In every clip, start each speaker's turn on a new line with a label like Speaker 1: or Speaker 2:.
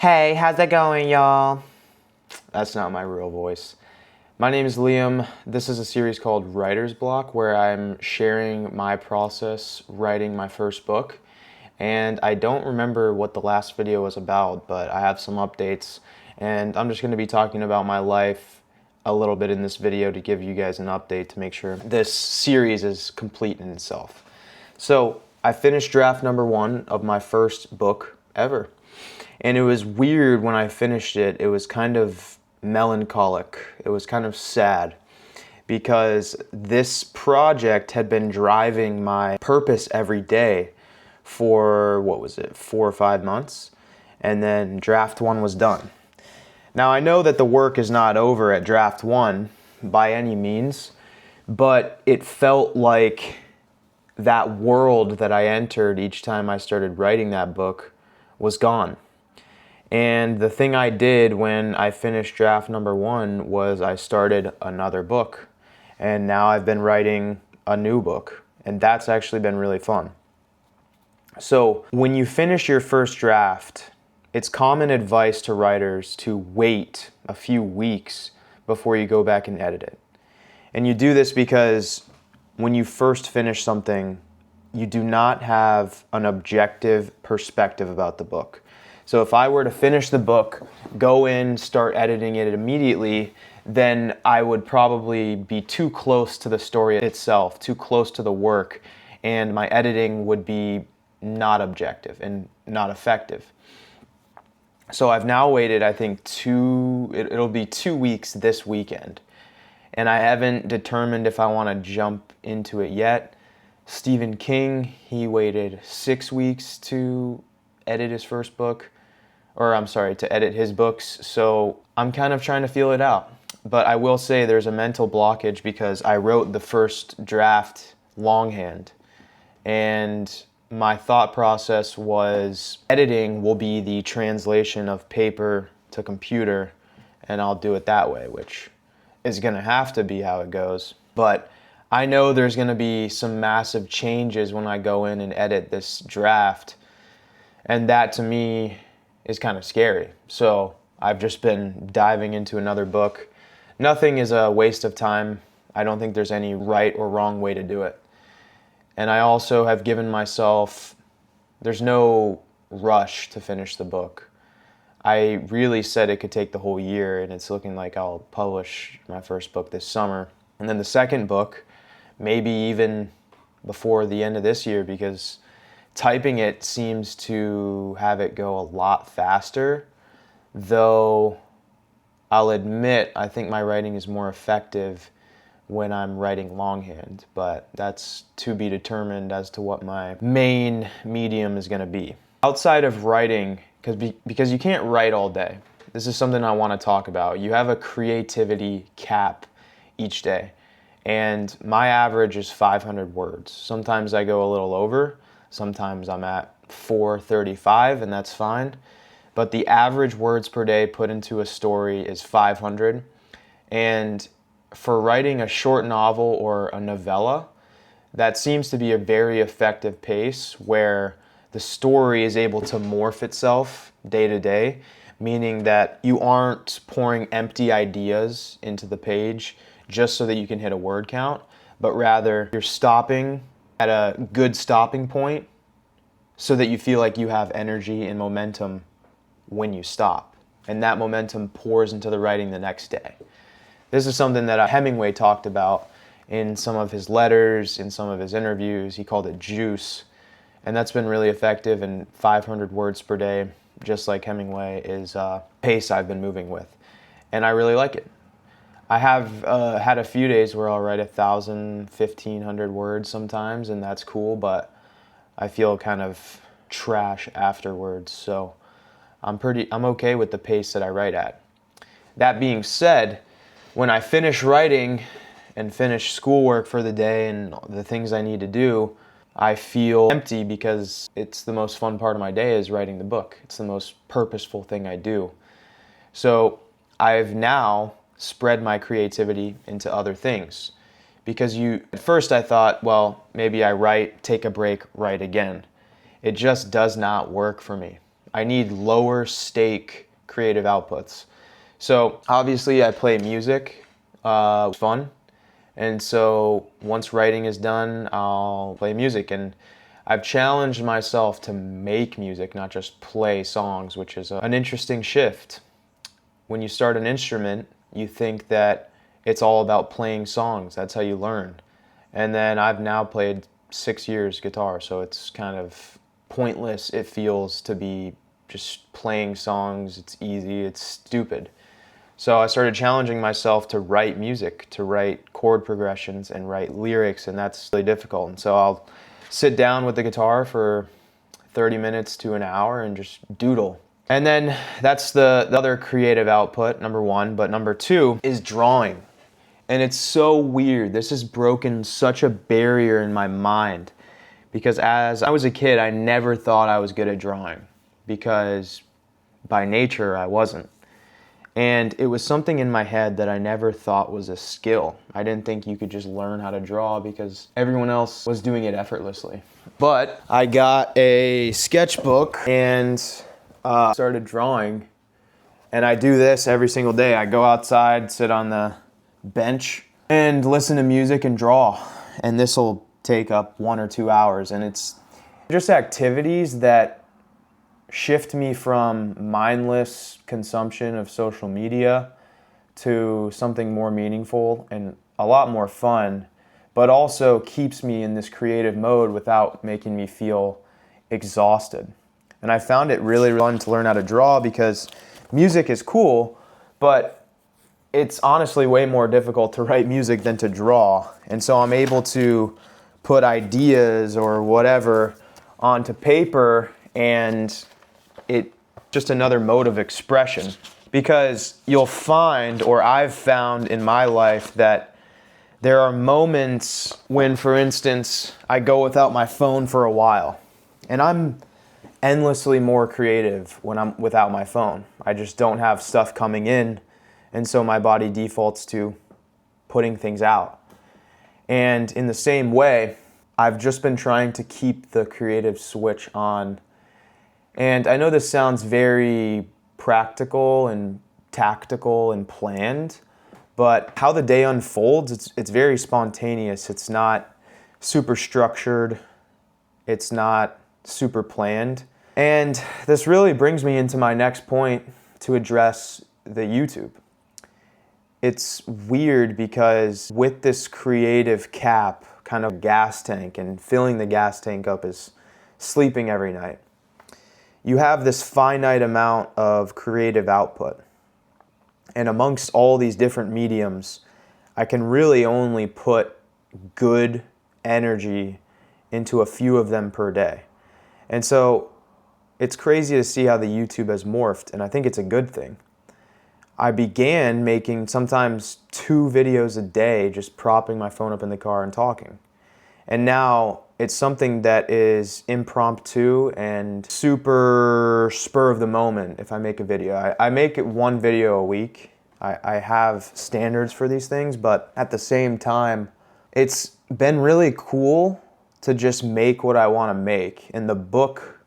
Speaker 1: Hey, how's it going, y'all? That's not my real voice. My name is Liam. This is a series called Writer's Block where I'm sharing my process writing my first book. And I don't remember what the last video was about, but I have some updates. And I'm just going to be talking about my life a little bit in this video to give you guys an update to make sure this series is complete in itself. So I finished draft number 1 of my first book ever. And it was weird when I finished it. It was kind of melancholic. It was kind of sad because this project had been driving my purpose every day for, 4 or 5 months. And then draft 1 was done. Now I know that the work is not over at draft 1 by any means, but it felt like that world that I entered each time I started writing that book was gone. And the thing I did when I finished draft number 1 was I started another book. And now I've been writing a new book. And that's actually been really fun. So when you finish your first draft, it's common advice to writers to wait a few weeks before you go back and edit it. And you do this because when you first finish something, you do not have an objective perspective about the book. So if I were to finish the book, go in, start editing it immediately, then I would probably be too close to the story itself, too close to the work, and my editing would be not objective and not effective. So I've now waited, I think, it'll be 2 weeks this weekend. And I haven't determined if I want to jump into it yet. Stephen King, he waited 6 weeks to edit his first book. To edit his books, so I'm kind of trying to feel it out. But I will say there's a mental blockage because I wrote the first draft longhand, and my thought process was editing will be the translation of paper to computer, and I'll do it that way, which is going to have to be how it goes. But I know there's going to be some massive changes when I go in and edit this draft, and that to me is kind of scary. So I've just been diving into another book. Nothing is a waste of time. I don't think there's any right or wrong way to do it. And I also have given myself, there's no rush to finish the book. I really said it could take the whole year, and it's looking like I'll publish my first book this summer. And then the second book, maybe even before the end of this year, because typing it seems to have it go a lot faster, though I'll admit I think my writing is more effective when I'm writing longhand, but that's to be determined as to what my main medium is going to be. Outside of writing, because you can't write all day, this is something I want to talk about. You have a creativity cap each day, and my average is 500 words. Sometimes I go a little over. Sometimes I'm at 435, and that's fine. But the average words per day put into a story is 500. And for writing a short novel or a novella, that seems to be a very effective pace where the story is able to morph itself day to day, meaning that you aren't pouring empty ideas into the page just so that you can hit a word count, but rather you're stopping at a good stopping point so that you feel like you have energy and momentum when you stop. And that momentum pours into the writing the next day. This is something that Hemingway talked about in some of his letters, in some of his interviews. He called it juice. And that's been really effective, and 500 words per day, just like Hemingway, is a pace I've been moving with. And I really like it. I have had a few days where I'll write 1,000, 1,500 words sometimes, and that's cool, but I feel kind of trash afterwards, so I'm okay with the pace that I write at. That being said, when I finish writing and finish schoolwork for the day and the things I need to do, I feel empty because it's the most fun part of my day is writing the book. It's the most purposeful thing I do. So I've now spread my creativity into other things. Because at first I thought, well, maybe I write, take a break, write again. It just does not work for me. I need lower stake creative outputs. So obviously I play music, fun. And so once writing is done, I'll play music. And I've challenged myself to make music, not just play songs, which is an interesting shift. When you start an instrument, you think that it's all about playing songs. That's how you learn. And then I've now played 6 years guitar, so it's kind of pointless, it feels, to be just playing songs. It's easy, it's stupid. So I started challenging myself to write music, to write chord progressions and write lyrics, and that's really difficult. And so I'll sit down with the guitar for 30 minutes to an hour and just doodle. And then that's the other creative output, number one. But number two is drawing. And it's so weird. This has broken such a barrier in my mind, because as I was a kid, I never thought I was good at drawing, because by nature I wasn't. And it was something in my head that I never thought was a skill. I didn't think you could just learn how to draw because everyone else was doing it effortlessly. But I got a sketchbook and started drawing. And I do this every single day. I go outside, sit on the bench, and listen to music and draw. And this will take up 1 or 2 hours. And it's just activities that shift me from mindless consumption of social media to something more meaningful and a lot more fun, but also keeps me in this creative mode without making me feel exhausted. And I found it really fun to learn how to draw, because music is cool, but it's honestly way more difficult to write music than to draw. And so I'm able to put ideas or whatever onto paper, and it just another mode of expression. Because you'll find, or I've found in my life, that there are moments when, for instance, I go without my phone for a while, and I'm endlessly more creative when I'm without my phone. I just don't have stuff coming in, and so my body defaults to putting things out. And in the same way, I've just been trying to keep the creative switch on. And I know this sounds very practical and tactical and planned, but how the day unfolds, it's very spontaneous. It's not super structured. It's not super planned. And this really brings me into my next point to address the YouTube. It's weird because with this creative cap, kind of gas tank, and filling the gas tank up is sleeping every night, you have this finite amount of creative output. And amongst all these different mediums, I can really only put good energy into a few of them per day. And so it's crazy to see how the YouTube has morphed, and I think it's a good thing. I began making sometimes 2 videos a day, just propping my phone up in the car and talking. And now it's something that is impromptu and super spur of the moment if I make a video. I make it 1 video a week. I have standards for these things, but at the same time, it's been really cool to just make what I want to make. And the book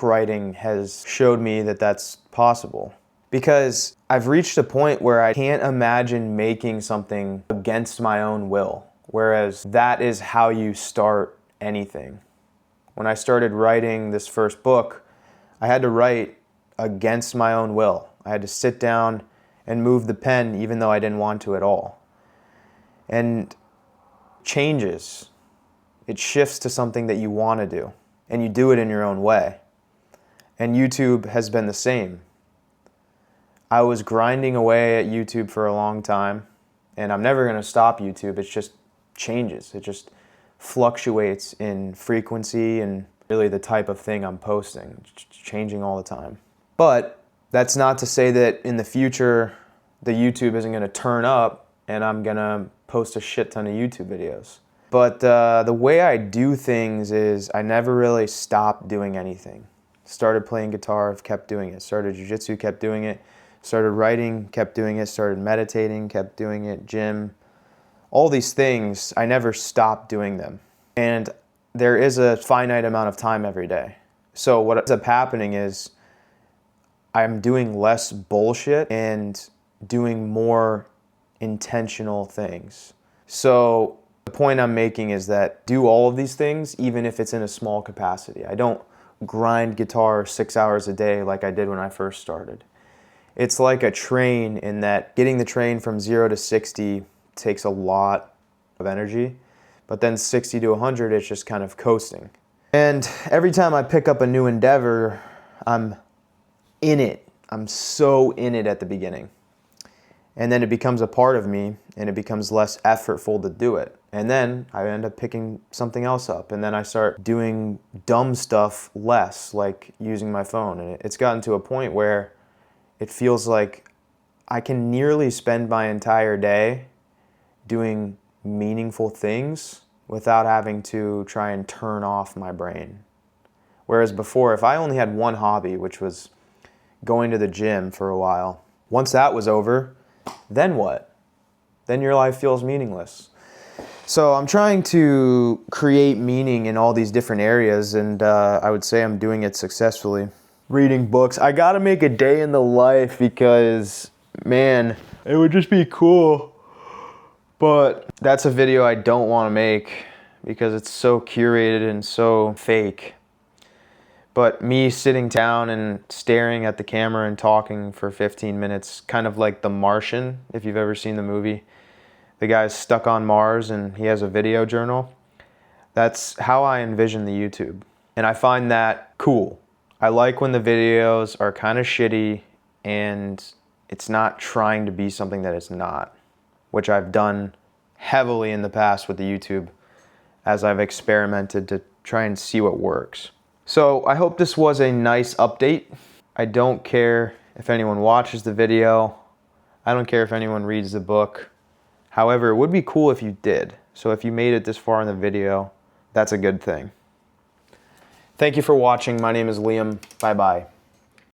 Speaker 1: writing has showed me that that's possible. Because I've reached a point where I can't imagine making something against my own will. Whereas that is how you start anything. When I started writing this first book, I had to write against my own will. I had to sit down and move the pen even though I didn't want to at all. And changes. It shifts to something that you want to do, and you do it in your own way. And YouTube has been the same. I was grinding away at YouTube for a long time, and I'm never going to stop YouTube. It just changes. It just fluctuates in frequency and really the type of thing I'm posting. It's changing all the time. But that's not to say that in the future the YouTube isn't going to turn up and I'm going to post a shit ton of YouTube videos. But the way I do things is I never really stopped doing anything. Started playing guitar, kept doing it. Started jiu-jitsu, kept doing it. Started writing, kept doing it. Started meditating, kept doing it. Gym. All these things, I never stopped doing them. And there is a finite amount of time every day. So what ends up happening is I'm doing less bullshit and doing more intentional things. So the point I'm making is that do all of these things even if it's in a small capacity. I don't grind guitar 6 hours a day like I did when I first started. It's like a train in that getting the train from 0 to 60 takes a lot of energy, but then 60 to 100 it's just kind of coasting. And every time I pick up a new endeavor, I'm in it. I'm so in it at the beginning. And then it becomes a part of me and it becomes less effortful to do it. And then I end up picking something else up, and then I start doing dumb stuff less, like using my phone. And it's gotten to a point where it feels like I can nearly spend my entire day doing meaningful things without having to try and turn off my brain. Whereas before, if I only had one hobby, which was going to the gym for a while, once that was over, then what? Then your life feels meaningless. So I'm trying to create meaning in all these different areas, and I would say I'm doing it successfully. Reading books. I gotta make a day in the life because, man, it would just be cool. But that's a video I don't want to make because it's so curated and so fake. But me sitting down and staring at the camera and talking for 15 minutes, kind of like The Martian, if you've ever seen the movie. The guy's stuck on Mars and he has a video journal. That's how I envision the YouTube. And I find that cool. I like when the videos are kind of shitty and it's not trying to be something that it's not, which I've done heavily in the past with the YouTube as I've experimented to try and see what works. So I hope this was a nice update. I don't care if anyone watches the video. I don't care if anyone reads the book. However, it would be cool if you did. So if you made it this far in the video, that's a good thing. Thank you for watching. My name is Liam. Bye-bye.